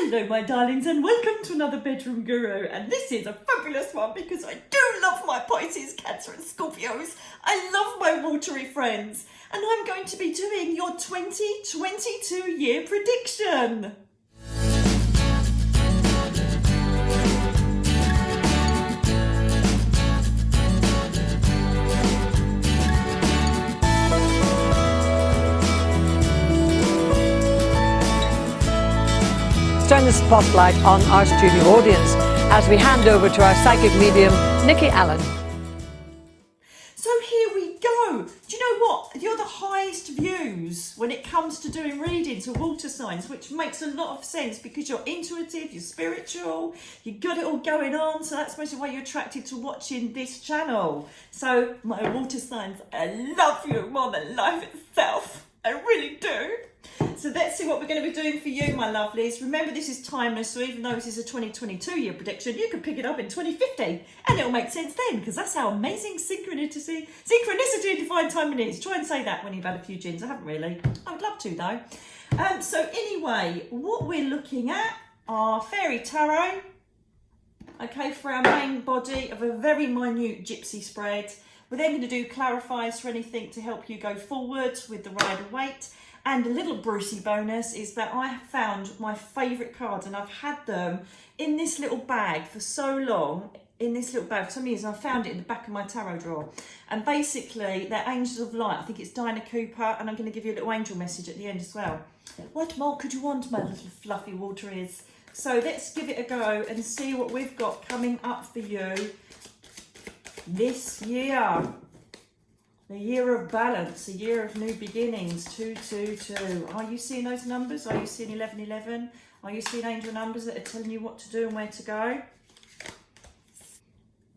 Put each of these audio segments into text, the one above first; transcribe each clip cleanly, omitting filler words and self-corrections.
Hello my darlings and welcome to another Bedroom Guru, and this is a fabulous one because I do love my Pisces, Cancer and Scorpios. I love my watery friends, and I'm going to be doing your 2022 year prediction. Turn the spotlight on our studio audience as we hand over to our psychic medium, Nikki Allen. So here we go. Do you know what? You're the highest views when it comes to doing readings of water signs, which makes a lot of sense because you're intuitive, you're spiritual, you got it all going on. So that's mostly why you're attracted to watching this channel. So my water signs, I love you more than life itself. I really do. So let's see what we're going to be doing for you, my lovelies. Remember, this is timeless, so even though this is a 2022 year prediction, you can pick it up in 2050 and it'll make sense then, because that's how amazing synchronicity and divine timing is. Try and say that when you've had a few gins. I haven't really. I would love to though. So anyway, what we're looking at are fairy tarot, okay, for our main body of a very minute gypsy spread. We're then going to do clarifiers for anything to help you go forward with the Rider-Waite. And a little Brucey bonus is that I have found my favourite cards, and I've had them in this little bag for so long, in this little bag for some years, and I found it in the back of my tarot drawer. And basically, they're Angels of Light. I think it's Dinah Cooper, and I'm going to give you a little angel message at the end as well. What more could you want, my little fluffy wateries? So let's give it a go and see what we've got coming up for you this year. The year of balance, a year of new beginnings, 222. Are you seeing those numbers? Are you seeing 1111? Are you seeing angel numbers that are telling you what to do and where to go?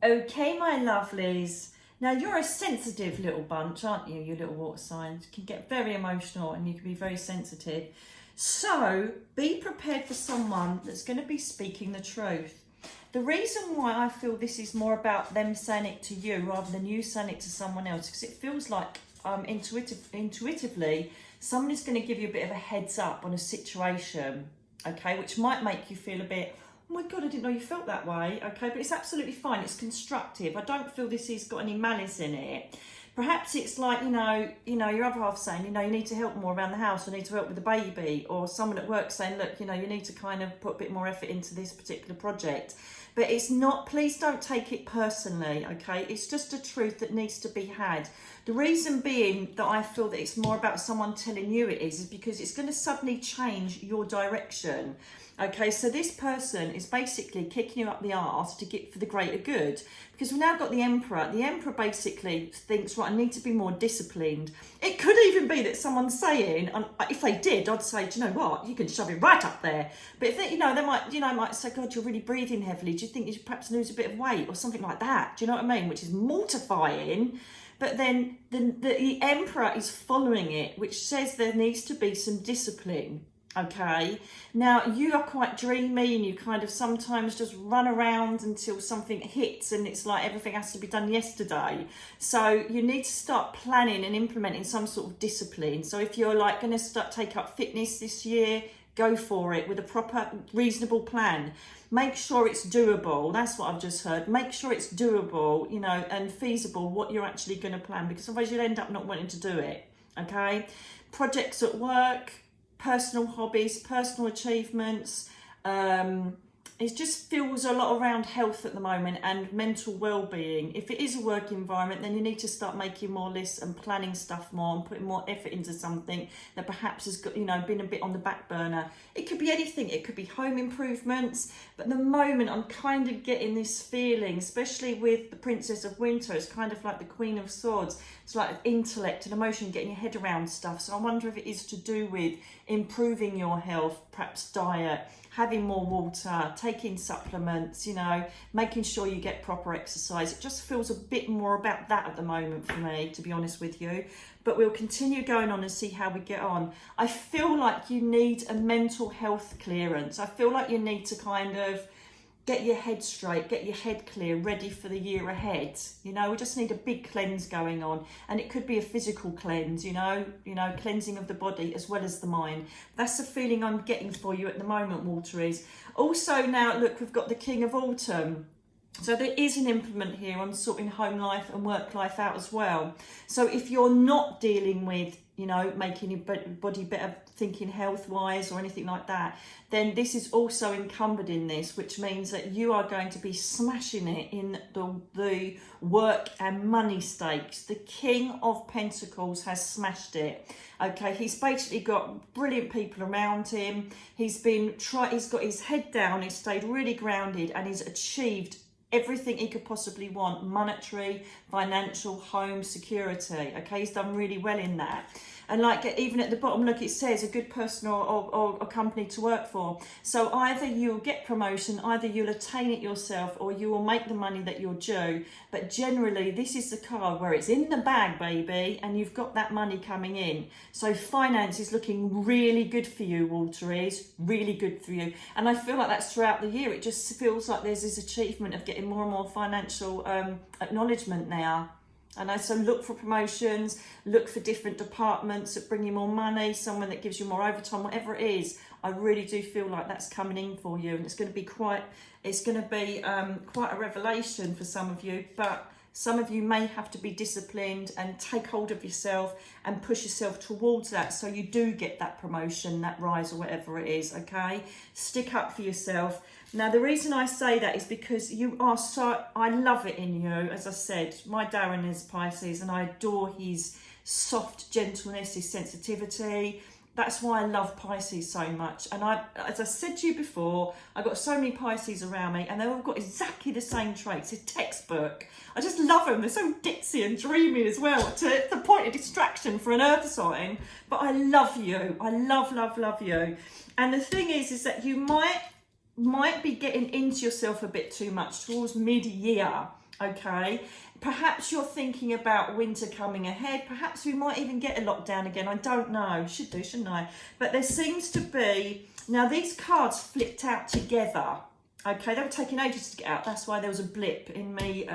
Okay, my lovelies. Now, you're a sensitive little bunch, aren't you? You little water signs. You can get very emotional and you can be very sensitive. So, be prepared for someone that's going to be speaking the truth. The reason why I feel this is more about them saying it to you rather than you saying it to someone else, because it feels like intuitively someone is going to give you a bit of a heads up on a situation, okay, which might make you feel a bit, oh my God, I didn't know you felt that way, okay, but it's absolutely fine, it's constructive. I don't feel this has got any malice in it. Perhaps it's like, you know, your other half saying, you need to help more around the house, or need to help with the baby, or someone at work saying, look, you need to kind of put a bit more effort into this particular project. But it's not, please don't take it personally, okay? It's just a truth that needs to be had. The reason being that I feel that it's more about someone telling you it is because it's going to suddenly change your direction. Okay, so this person is basically kicking you up the arse to get for the greater good, because we've now got the Emperor. The Emperor basically thinks, right, I need to be more disciplined. It could even be that someone's saying, and if they did, I'd say, do you know what, you can shove it right up there. But if they, they might say, God, you're really breathing heavily. Do you think you should perhaps lose a bit of weight or something like that? Do you know what I mean? Which is mortifying. But then the Emperor is following it, which says there needs to be some discipline. Okay, now you are quite dreamy and you kind of sometimes just run around until something hits and it's like everything has to be done yesterday. So you need to start planning and implementing some sort of discipline. So if you're like going to take up fitness this year, go for it with a proper, reasonable plan. Make sure it's doable. That's what I've just heard. Make sure it's doable, and feasible what you're actually going to plan, because otherwise you'll end up not wanting to do it. Okay, projects at work, personal hobbies, personal achievements. It just feels a lot around health at the moment and mental well-being. If it is a work environment, then you need to start making more lists and planning stuff more and putting more effort into something that perhaps has got, been a bit on the back burner. It could be anything. It could be home improvements. But at the moment, I'm kind of getting this feeling, especially with the Princess of Winter, it's kind of like the Queen of Swords. It's like intellect and emotion, getting your head around stuff. So I wonder if it is to do with improving your health, perhaps diet, having more water, taking supplements, making sure you get proper exercise. It just feels a bit more about that at the moment for me, to be honest with you. But we'll continue going on and see how we get on. I feel like you need a mental health clearance. I feel like you need to kind of get your head straight, get your head clear, ready for the year ahead. You know, we just need a big cleanse going on, and it could be a physical cleanse, you know, cleansing of the body as well as the mind. That's the feeling I'm getting for you at the moment, Wateries. Also now, look, we've got the King of Autumn. So there is an implement here on sorting home life and work life out as well. So if you're not dealing with, you know, making your body better, thinking health-wise or anything like that, then this is also encumbered in this, which means that you are going to be smashing it in the work and money stakes. The King of Pentacles has smashed it. Okay, he's basically got brilliant people around him. He's got his head down, he's stayed really grounded, and he's achieved everything he could possibly want: monetary, financial, home, security. Okay, he's done really well in that. And like, even at the bottom, look, it says a good person or a company to work for. So either you'll get promotion, either you'll attain it yourself, or you will make the money that you're due. But generally, this is the card where it's in the bag, baby, and you've got that money coming in. So finance is looking really good for you, Wateries, really good for you. And I feel like that's throughout the year. It just feels like there's this achievement of getting more and more financial acknowledgement now. And so look for promotions, look for different departments that bring you more money, someone that gives you more overtime, whatever it is. I really do feel like that's coming in for you, and it's going to be quite a revelation for some of you. But some of you may have to be disciplined and take hold of yourself and push yourself towards that, so you do get that promotion, that rise, or whatever it is. Okay, stick up for yourself. Now, the reason I say that is because you are I love it in you. As I said, my Darren is Pisces, and I adore his soft gentleness, his sensitivity. That's why I love Pisces so much. And as I said to you before, I've got so many Pisces around me, and they've all got exactly the same traits. It's textbook. I just love them. They're so ditzy and dreamy as well, to the point of distraction for an earth sign. But I love you. I love you. And the thing is that you might be getting into yourself a bit too much towards mid-year. Okay, perhaps you're thinking about winter coming ahead. Perhaps we might even get a lockdown again. I don't know. Should do, shouldn't I? But there seems to be, now these cards flipped out together. Okay, they were taking ages to get out. That's why there was a blip in me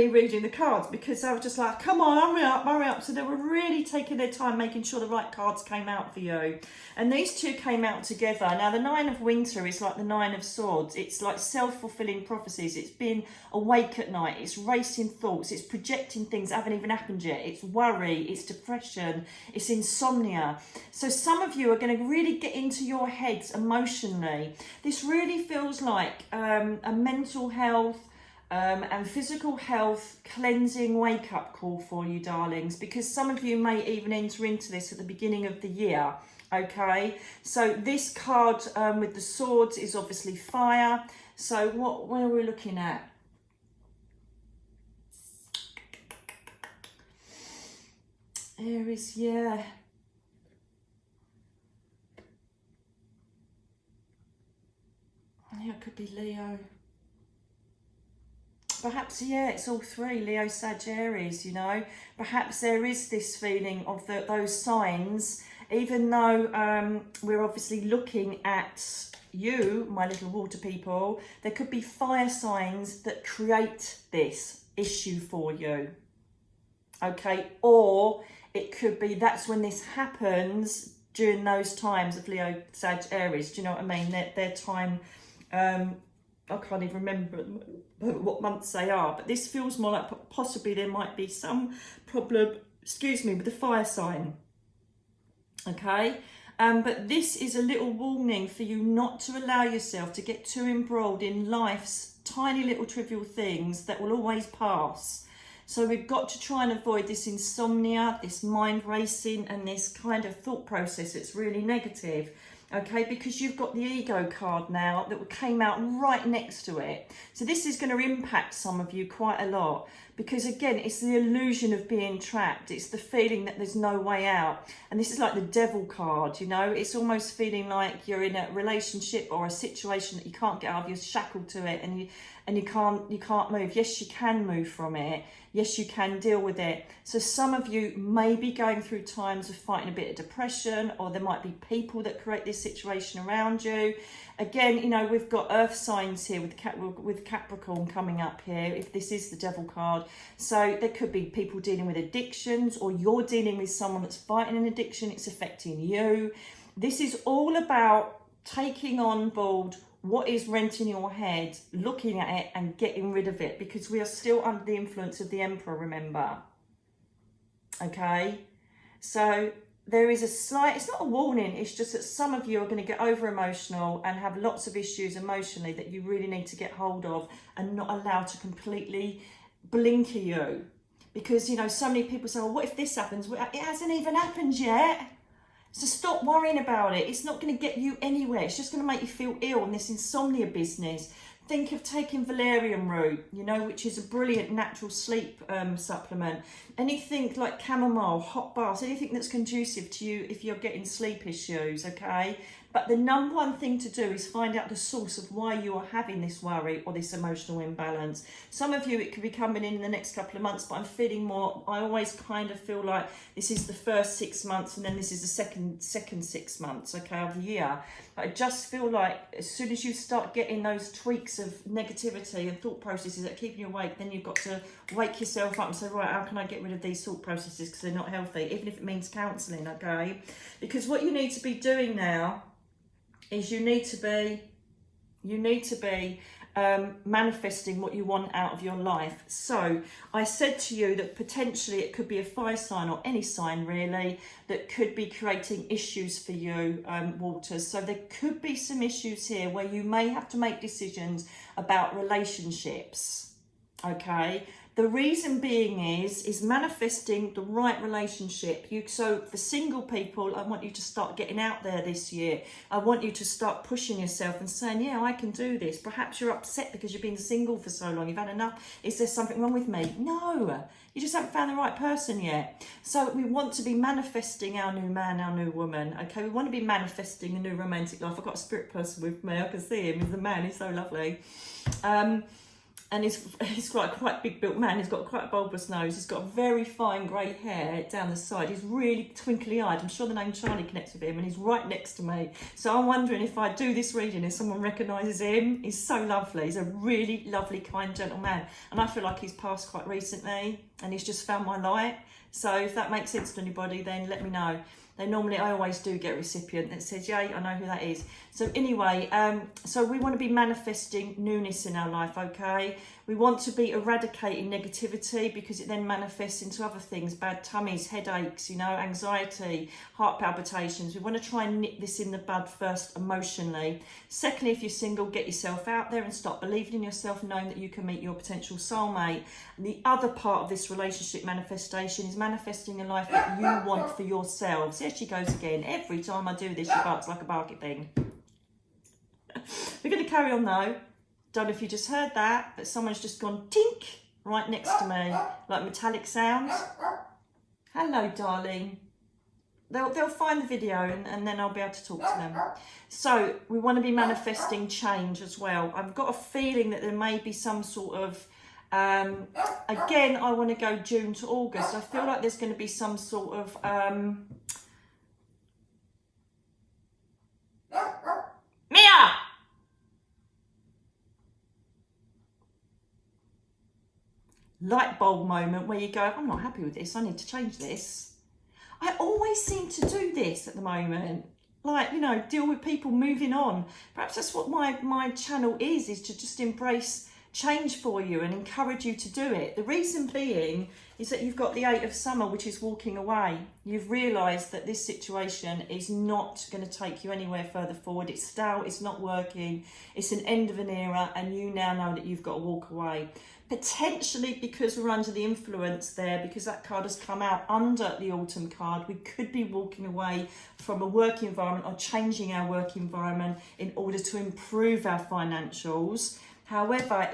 reading the cards, because I was just like, come on, hurry up. So they were really taking their time making sure the right cards came out for you. And these two came out together. Now, the Nine of Winter is like the Nine of Swords. It's like self-fulfilling prophecies. It's being awake at night. It's racing thoughts. It's projecting things that haven't even happened yet. It's worry. It's depression. It's insomnia. So some of you are going to really get into your heads emotionally. This really feels like a mental health and physical health cleansing wake-up call for you, darlings, because some of you may even enter into this at the beginning of the year. Okay, so this card with the swords is obviously fire. So where are we looking at? Aries, yeah. Yeah, it could be Leo. Perhaps, yeah, it's all three, Leo, Sag, Aries, you know. Perhaps there is this feeling of those signs, even though we're obviously looking at you, my little water people, there could be fire signs that create this issue for you. Okay, or it could be that's when this happens during those times of Leo, Sag, Aries. Do you know what I mean? Their time, I can't even remember what months they are, but this feels more like possibly there might be some problem, with the fire sign. Okay, but this is a little warning for you not to allow yourself to get too embroiled in life's tiny little trivial things that will always pass. So we've got to try and avoid this insomnia, this mind racing, and this kind of thought process that's really negative. Okay, because you've got the ego card now that came out right next to it. So this is going to impact some of you quite a lot, because again, it's the illusion of being trapped. It's the feeling that there's no way out. And this is like the devil card, you know, it's almost feeling like you're in a relationship or a situation that you can't get out of, you're shackled to it, and you can't move. Yes, you can move from it. Yes, you can deal with it. So some of you may be going through times of fighting a bit of depression, or there might be people that create this situation around you. Again, you know, we've got earth signs here with Capricorn coming up here, if this is the devil card. So there could be people dealing with addictions, or you're dealing with someone that's fighting an addiction. It's affecting you. This is all about taking on board what is renting your head, looking at it and getting rid of it, because we are still under the influence of the Emperor, remember. Okay? So there is a slight, it's not a warning, it's just that some of you are going to get over emotional and have lots of issues emotionally that you really need to get hold of and not allow to completely blinker you. Because, you know, so many people say, well, what if this happens? Well, it hasn't even happened yet. So stop worrying about it. It's not going to get you anywhere. It's just going to make you feel ill. And this insomnia business, think of taking valerian root, you know, which is a brilliant natural sleep supplement. Anything like chamomile, hot baths, anything that's conducive to you if you're getting sleep issues, okay? But the number one thing to do is find out the source of why you are having this worry or this emotional imbalance. Some of you, it could be coming in the next couple of months, but I'm feeling more, I always kind of feel like this is the first 6 months and then this is the second 6 months, okay, of the year. But I just feel like as soon as you start getting those tweaks of negativity and thought processes that are keeping you awake, then you've got to wake yourself up and say, right, how can I get rid of these thought processes because they're not healthy, even if it means counselling, okay? Because what you need to be doing now is you need to be manifesting what you want out of your life. So I said to you that potentially it could be a fire sign, or any sign really, that could be creating issues for you, Waters. So there could be some issues here where you may have to make decisions about relationships, okay? The reason being is manifesting the right relationship. So for single people, I want you to start getting out there this year. I want you to start pushing yourself and saying, yeah, I can do this. Perhaps you're upset because you've been single for so long. You've had enough. Is there something wrong with me? No, you just haven't found the right person yet. So we want to be manifesting our new man, our new woman. Okay, we want to be manifesting a new romantic life. I've got a spirit person with me. I can see him. He's the man. He's so lovely. And he's quite big built man. He's got quite a bulbous nose. He's got very fine grey hair down the side. He's really twinkly eyed. I'm sure the name Charlie connects with him, and he's right next to me. So I'm wondering if I do this reading, if someone recognises him. He's so lovely. He's a really lovely, kind, gentle man. And I feel like he's passed quite recently and he's just found my light. So if that makes sense to anybody, then let me know. I always do get a recipient that says, yay, I know who that is. So anyway, so we want to be manifesting newness in our life, okay? We want to be eradicating negativity because it then manifests into other things, bad tummies, headaches, you know, anxiety, heart palpitations. We want to try and nip this in the bud first emotionally. Secondly, if you're single, get yourself out there and start believing in yourself, knowing that you can meet your potential soulmate. And the other part of this relationship manifestation is manifesting a life that you want for yourselves. There she goes again. Every time I do this, she barks like a barking thing. We're going to carry on though. Don't know if you just heard that, but someone's just gone tink right next to me, like metallic sounds. Hello, darling. They'll find the video and then I'll be able to talk to them. So we want to be manifesting change as well. I've got a feeling that there may be some sort of, again, I want to go June to August. I feel like there's going to be some sort of, Mia! Light bulb moment where you go, I'm not happy with this, I need to change this. I always seem to do this at the moment. Like, you know, deal with people moving on. Perhaps that's what my channel is to just embrace change for you and encourage you to do it. The reason being is that you've got the 8 of summer, which is walking away. You've realised that this situation is not going to take you anywhere further forward. It's stale, it's not working, it's an end of an era, and you now know that you've got to walk away. Potentially because we're under the influence there, because that card has come out under the autumn card, we could be walking away from a work environment or changing our work environment in order to improve our financials. However,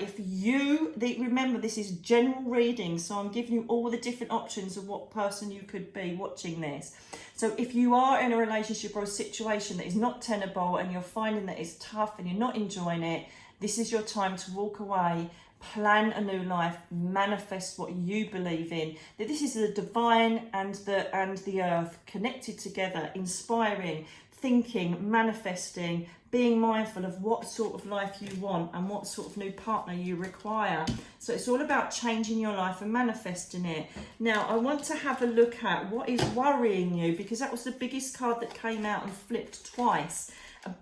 remember, this is general reading, so I'm giving you all the different options of what person you could be watching this. So if you are in a relationship or a situation that is not tenable and you're finding that it's tough and you're not enjoying it, this is your time to walk away, plan a new life, manifest what you believe in. That this is the divine and the earth connected together, inspiring, thinking, manifesting, being mindful of what sort of life you want and what sort of new partner you require. So it's all about changing your life and manifesting it. Now, I want to have a look at what is worrying you, because that was the biggest card that came out and flipped twice.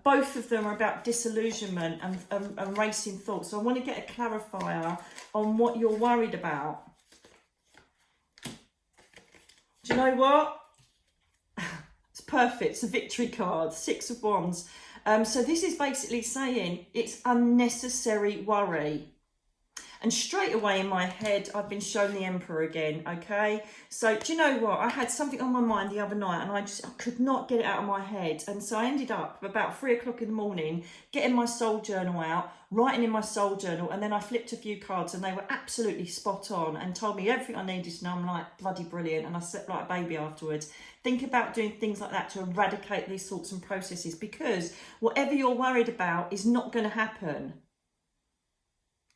Both of them are about disillusionment and racing thoughts. So I want to get a clarifier on what you're worried about. Do you know what? It's perfect. It's a victory card, 6 of Wands. So this is basically saying it's unnecessary worry. And straight away in my head, I've been shown the Emperor again, okay? So do you know what? I had something on my mind the other night and I could not get it out of my head. And so I ended up about 3 o'clock in the morning, getting my soul journal out, writing in my soul journal, and then I flipped a few cards and they were absolutely spot on and told me everything I needed to know. I'm like, bloody brilliant. And I slept like a baby afterwards. Think about doing things like that to eradicate these thoughts and processes, because whatever you're worried about is not going to happen.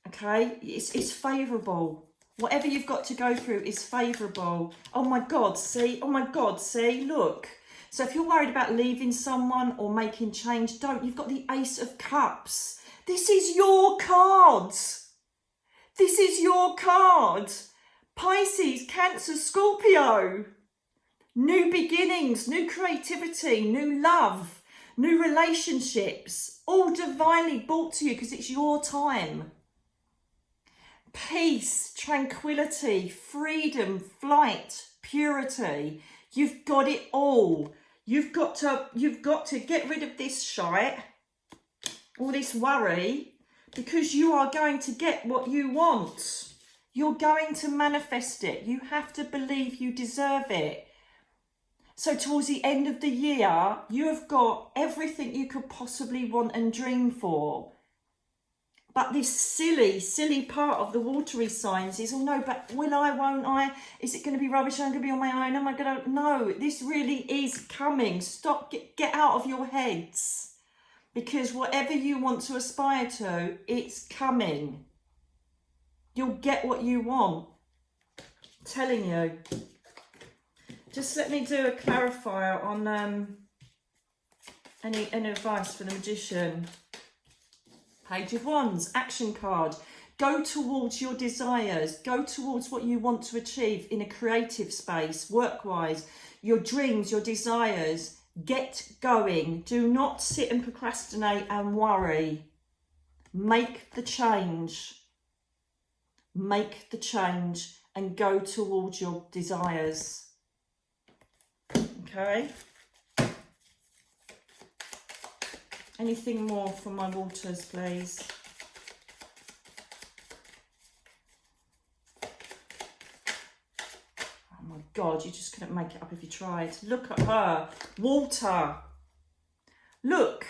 Okay, it's favourable. Whatever you've got to go through is favourable. Oh my God, see? Oh my God, see? Look. So if you're worried about leaving someone or making change, don't. You've got the Ace of Cups. This is your card. This is your card. Pisces, Cancer, Scorpio. New beginnings, new creativity, new love, new relationships, all divinely brought to you because it's your time. Peace, tranquility, freedom, flight, purity. You've got it all. You've got to get rid of this shite, all this worry, because you are going to get what you want. You're going to manifest it. You have to believe you deserve it. So towards the end of the year, you have got everything you could possibly want and dream for. But this silly part of the watery signs is, oh no, but will I, won't I? Is it going to be rubbish? I'm going to be on my own? Am I going to? No, this really is coming. Stop, get out of your heads. Because whatever you want to aspire to, it's coming. You'll get what you want. I'm telling you. Just let me do a clarifier on any advice for the Magician. Page of Wands, action card. Go towards your desires. Go towards what you want to achieve in a creative space, work-wise. Your dreams, your desires. Get going. Do not sit and procrastinate and worry. Make the change. Make the change and go towards your desires. Okay. Anything more from my waters, please? Oh my God, you just couldn't make it up if you tried. Look at her. Water. Look.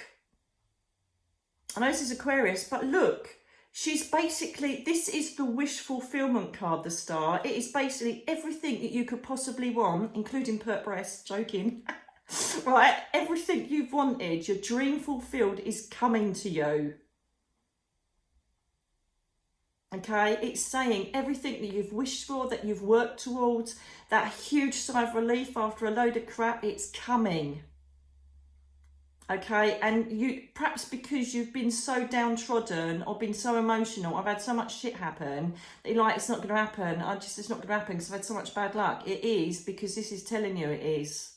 I know this is Aquarius, but look. She's basically, this is the wish fulfillment card, the Star. It is basically everything that you could possibly want, including pert breasts, joking. Right, everything you've wanted, your dream fulfilled, is coming to you. Okay, it's saying everything that you've wished for, that you've worked towards, that huge sigh of relief after a load of crap, it's coming. Okay, and you, perhaps because you've been so downtrodden or been so emotional, I've had so much shit happen, that you're like, it's not going to happen, it's not going to happen because I've had so much bad luck. It is, because this is telling you it is.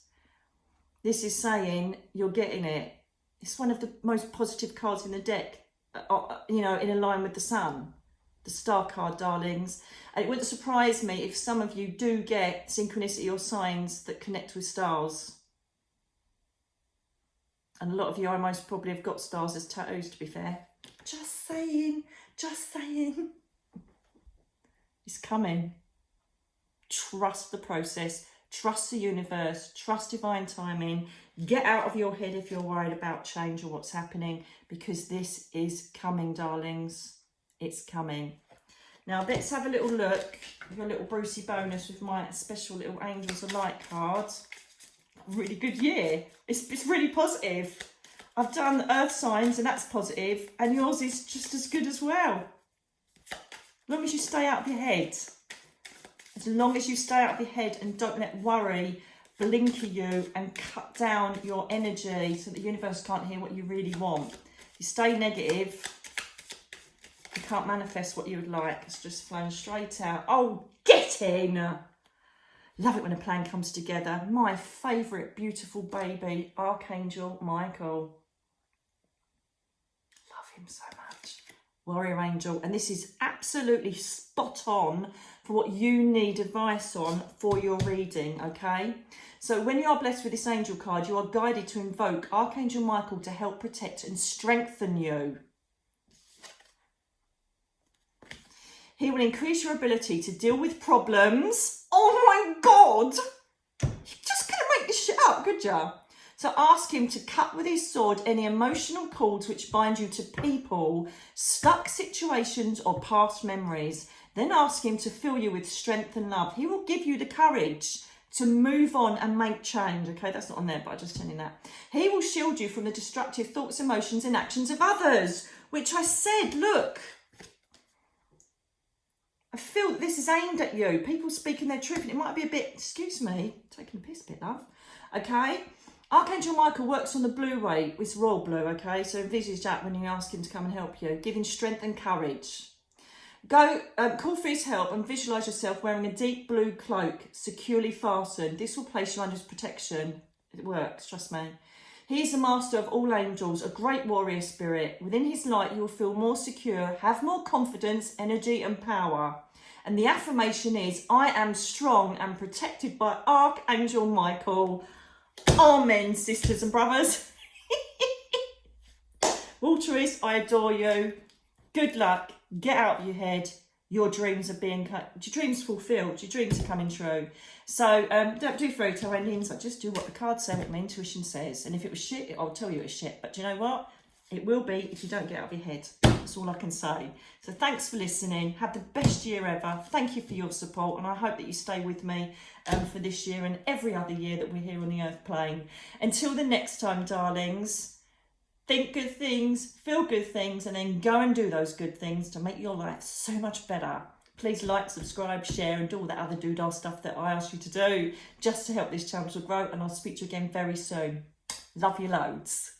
This is saying you're getting it. It's one of the most positive cards in the deck, you know, in a line with the Sun, the Star card, darlings. And it wouldn't surprise me if some of you do get synchronicity or signs that connect with stars. And a lot of you, I most probably have got stars as tattoos, to be fair. Just saying, just saying. It's coming. Trust the process. Trust the universe, trust divine timing. Get out of your head if you're worried about change or what's happening, because this is coming, darlings. It's coming. Now let's have a little look. I've got a little Brucey bonus with my special little Angels of Light cards. Really good year. It's really positive. I've done earth signs and that's positive, and yours is just as good as well. As long as you stay out of your head. As long as you stay out of your head and don't let worry blinker you and cut down your energy so the universe can't hear what you really want. If you stay negative, you can't manifest what you would like. It's just flowing straight out. Oh, get in! Love it when a plan comes together. My favourite beautiful baby, Archangel Michael. Love him so much. Warrior Angel. And this is absolutely spot on for what you need advice on for your reading, okay? So when you are blessed with this angel card, you are guided to invoke Archangel Michael to help protect and strengthen you. He will increase your ability to deal with problems. Oh my God! You just couldn't make this shit up, could ya? So ask him to cut with his sword any emotional cords which bind you to people, stuck situations or past memories. Then ask him to fill you with strength and love. He will give you the courage to move on and make change. Okay, that's not on there, but I'm just telling you that. He will shield you from the destructive thoughts, emotions and actions of others, which I said, look. I feel that this is aimed at you. People speaking their truth. And it might be a bit, excuse me, taking a piss a bit, love. Okay? Archangel Michael works on the blue ray. It's royal blue, okay? So envisage that when you ask him to come and help you. Giving strength and courage. Go, call for his help and visualise yourself wearing a deep blue cloak, securely fastened. This will place you under his protection. It works, trust me. He is the master of all angels, a great warrior spirit. Within his light, you will feel more secure, have more confidence, energy and power. And the affirmation is, I am strong and protected by Archangel Michael. Amen, sisters and brothers. Wateries, I adore you. Good luck. Get out of your head. Your dreams are being cut. Your dreams fulfilled. Your dreams are coming true. So don't do fairy tale endings. I just do what the cards say, what my intuition says. And if it was shit, I'll tell you it's shit. But do you know what? It will be if you don't get out of your head. That's all I can say. So thanks for listening. Have the best year ever. Thank you for your support. And I hope that you stay with me for this year and every other year that we're here on the earth plane. Until the next time, darlings. Think good things, feel good things, and then go and do those good things to make your life so much better. Please like, subscribe, share, and do all that other doodah stuff that I asked you to do just to help this channel to grow. And I'll speak to you again very soon. Love you loads.